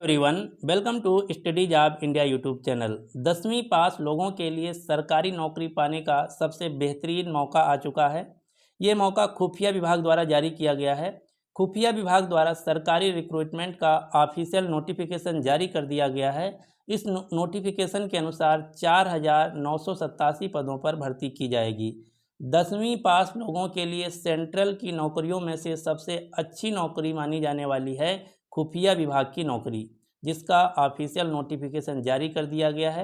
Everyone, welcome to study job India YouTube channel. 10वीं pass लोगों के लिए सरकारी नौकरी पाने का सबसे बेहतरीन मौका आ चुका है। ये मौका खुफिया विभाग द्वारा जारी किया गया है। खुफिया विभाग द्वारा सरकारी रिक्रूटमेंट का ऑफिशियल नोटिफिकेशन जारी कर दिया गया है। इस नोटिफिकेशन के अनुसार 4,987 पदों पर भर्ती की जाएगी। 10वीं पास लोगों के लिए सेंट्रल की नौकरियों में से सबसे अच्छी नौकरी मानी जाने वाली है खुफिया विभाग की नौकरी, जिसका ऑफिशियल नोटिफिकेशन जारी कर दिया गया है।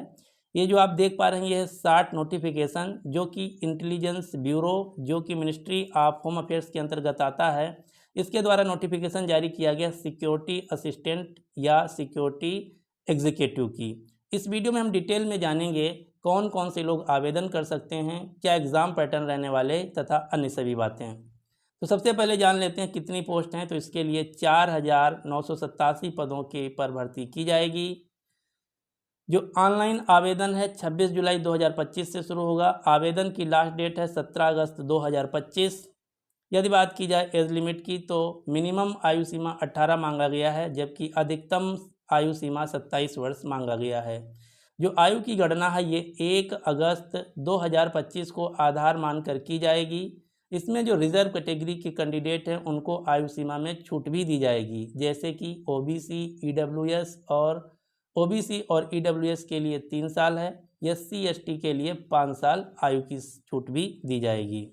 ये जो आप देख पा रहे हैं, ये है 60 नोटिफिकेशन जो कि इंटेलिजेंस ब्यूरो, जो कि मिनिस्ट्री ऑफ होम अफेयर्स के अंतर्गत आता है, इसके द्वारा नोटिफिकेशन जारी किया गया सिक्योरिटी असिस्टेंट या सिक्योरिटी एग्जीक्यूटिव की। इस वीडियो में हम डिटेल में जानेंगे कौन कौन से लोग आवेदन कर सकते हैं, क्या एग्ज़ाम पैटर्न रहने वाले तथा अन्य सभी बातें। तो सबसे पहले जान लेते हैं कितनी पोस्ट हैं। तो इसके लिए 4,987 पदों के पर भर्ती की जाएगी। जो ऑनलाइन आवेदन है 26 जुलाई 2025 से शुरू होगा। आवेदन की लास्ट डेट है 17 अगस्त 2025। यदि बात की जाए एज लिमिट की, तो मिनिमम आयु सीमा 18 मांगा गया है, जबकि अधिकतम आयु सीमा 27 वर्ष मांगा गया है। जो आयु की गणना है ये 1 अगस्त 2025 को आधार मानकर की जाएगी। इसमें जो रिजर्व कैटेगरी के कैंडिडेट हैं उनको आयु सीमा में छूट भी दी जाएगी, जैसे कि ओबीसी, ईडब्ल्यूएस और ईडब्ल्यूएस के लिए 3 साल है। एससी एसटी के लिए 5 साल आयु की छूट भी दी जाएगी।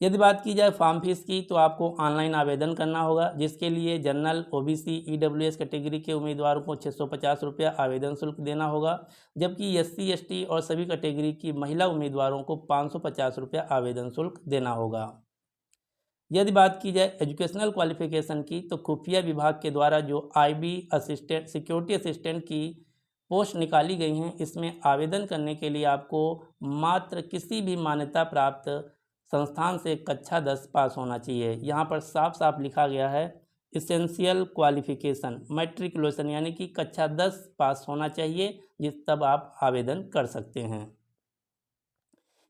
यदि बात की जाए फॉर्म फीस की, तो आपको ऑनलाइन आवेदन करना होगा, जिसके लिए जनरल, ओबीसी, ईडब्ल्यूएस कैटेगरी के उम्मीदवारों को 650 रुपया आवेदन शुल्क देना होगा, जबकि एससी एसटी और सभी कैटेगरी की महिला उम्मीदवारों को 550 रुपया आवेदन शुल्क देना होगा। यदि बात की जाए एजुकेशनल क्वालिफिकेशन की, तो खुफिया विभाग के द्वारा जो आईबी असिस्टेंट, सिक्योरिटी असिस्टेंट की पोस्ट निकाली गई हैं, इसमें आवेदन करने के लिए आपको मात्र किसी भी मान्यता प्राप्त संस्थान से कक्षा 10 पास होना चाहिए। यहाँ पर साफ साफ लिखा गया है इसेंशियल क्वालिफिकेशन मैट्रिकुलेशन, यानी कि कक्षा 10 पास होना चाहिए, जिस तब आप आवेदन कर सकते हैं।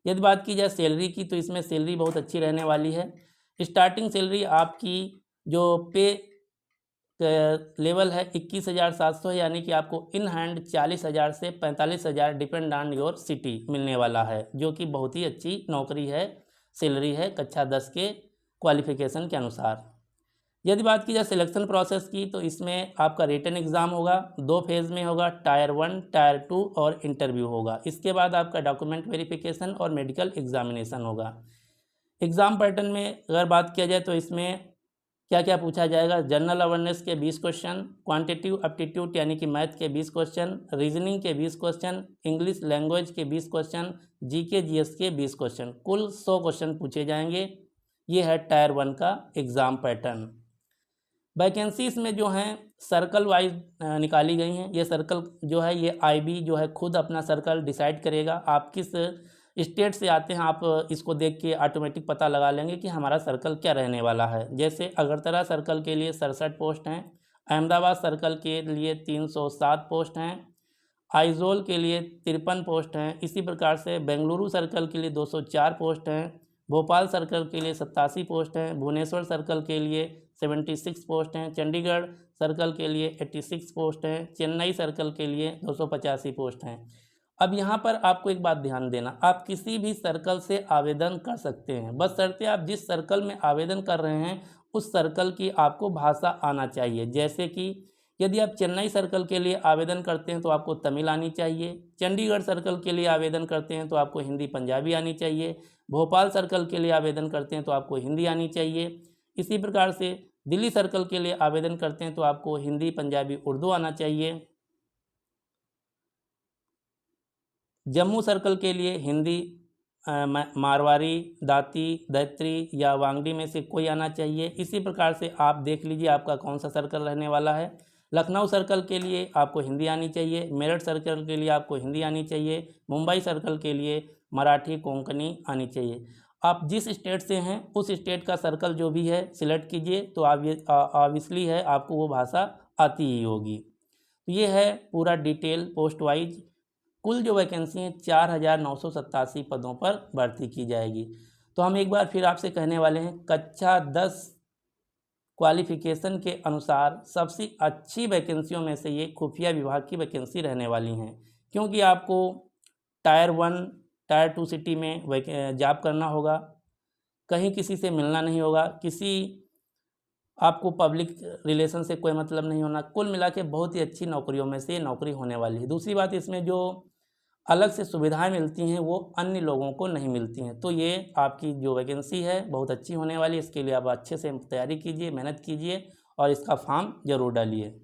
यदि बात की जाए सैलरी की, तो इसमें सैलरी बहुत अच्छी रहने वाली है। स्टार्टिंग सैलरी आपकी जो पे लेवल है 21,700 है, यानी कि आपको इन हैंड 40,000 से 45,000 डिपेंड ऑन योर सिटी मिलने वाला है, जो कि बहुत ही अच्छी नौकरी है, सैलरी है कक्षा 10 के क्वालिफिकेशन के अनुसार। यदि बात की जाए सिलेक्शन प्रोसेस की, तो इसमें आपका रिटन एग्ज़ाम होगा, 2 फेज़ में होगा, टायर 1, टायर 2 और इंटरव्यू होगा। इसके बाद आपका डॉक्यूमेंट वेरिफिकेशन और मेडिकल एग्जामिनेशन होगा। एग्ज़ाम पैटर्न में अगर बात किया जाए, तो इसमें क्या क्या पूछा जाएगा। जनरल अवेयरनेस के 20 क्वेश्चन, क्वांटिटिव एप्टीट्यूड यानी कि मैथ के 20 क्वेश्चन, रीजनिंग के 20 क्वेश्चन, इंग्लिश लैंग्वेज के 20 क्वेश्चन, जीके जीएस के 20 क्वेश्चन, कुल 100 क्वेश्चन पूछे जाएंगे। ये है टायर 1 का एग्ज़ाम पैटर्न। वैकेंसी इसमें जो हैं सर्कल वाइज निकाली गई हैं। ये सर्कल जो है, ये आईबी जो है खुद अपना सर्कल डिसाइड करेगा। आप किस स्टेट से आते हैं, आप इसको देख के ऑटोमेटिक पता लगा लेंगे कि हमारा सर्कल क्या रहने वाला है। जैसे अगरतला सर्कल के लिए 67 पोस्ट हैं, अहमदाबाद सर्कल के लिए 307 पोस्ट हैं, आइजोल के लिए 53 पोस्ट हैं। इसी प्रकार से बेंगलुरु सर्कल के लिए 204 पोस्ट हैं, भोपाल सर्कल के लिए 87 पोस्ट हैं, भुवनेश्वर सर्कल के लिए 76 पोस्ट हैं, चंडीगढ़ सर्कल के लिए 86 पोस्ट हैं, चेन्नई सर्कल के लिए 285 पोस्ट हैं। अब यहाँ पर आपको एक बात ध्यान देना, आप किसी भी सर्कल से आवेदन कर सकते हैं, बस शर्ते आप जिस सर्कल में आवेदन कर रहे हैं उस सर्कल की आपको भाषा आना चाहिए। जैसे कि यदि आप चेन्नई सर्कल के लिए आवेदन करते हैं तो आपको तमिल आनी चाहिए, चंडीगढ़ सर्कल के लिए आवेदन करते हैं तो आपको हिंदी पंजाबी आनी चाहिए, भोपाल सर्कल के लिए आवेदन करते हैं तो आपको हिंदी आनी चाहिए। इसी प्रकार से दिल्ली सर्कल के लिए आवेदन करते हैं तो आपको हिंदी पंजाबी उर्दू आना चाहिए। जम्मू सर्कल के लिए हिंदी, मारवाड़ी, दाती, दैत्री या वांगडी में से कोई आना चाहिए। इसी प्रकार से आप देख लीजिए आपका कौन सा सर्कल रहने वाला है। लखनऊ सर्कल के लिए आपको हिंदी आनी चाहिए, मेरठ सर्कल के लिए आपको हिंदी आनी चाहिए, मुंबई सर्कल के लिए मराठी कोंकणी आनी चाहिए। आप जिस स्टेट से हैं उस स्टेट का सर्कल जो भी है सिलेक्ट कीजिए, तो आप ये ऑब्वियसली है आपको वो भाषा आती ही होगी। तो ये है पूरा डिटेल पोस्ट वाइज। कुल जो वैकेंसी हैं 4,987 पदों पर भर्ती की जाएगी। तो हम एक बार फिर आपसे कहने वाले हैं, कक्षा 10 क्वालिफ़िकेशन के अनुसार सबसे अच्छी वैकेंसियों में से ये खुफिया विभाग की वैकेंसी रहने वाली हैं, क्योंकि आपको टायर 1 टायर 2 सिटी में जॉब करना होगा, कहीं किसी से मिलना नहीं होगा, आपको पब्लिक रिलेशन से कोई मतलब नहीं होना। कुल मिला के बहुत ही अच्छी नौकरियों में से ये नौकरी होने वाली है। दूसरी बात, इसमें जो अलग से सुविधाएं मिलती हैं वो अन्य लोगों को नहीं मिलती हैं। तो ये आपकी जो वैकेंसी है बहुत अच्छी होने वाली है। इसके लिए आप अच्छे से तैयारी कीजिए, मेहनत कीजिए और इसका फॉर्म ज़रूर डालिए।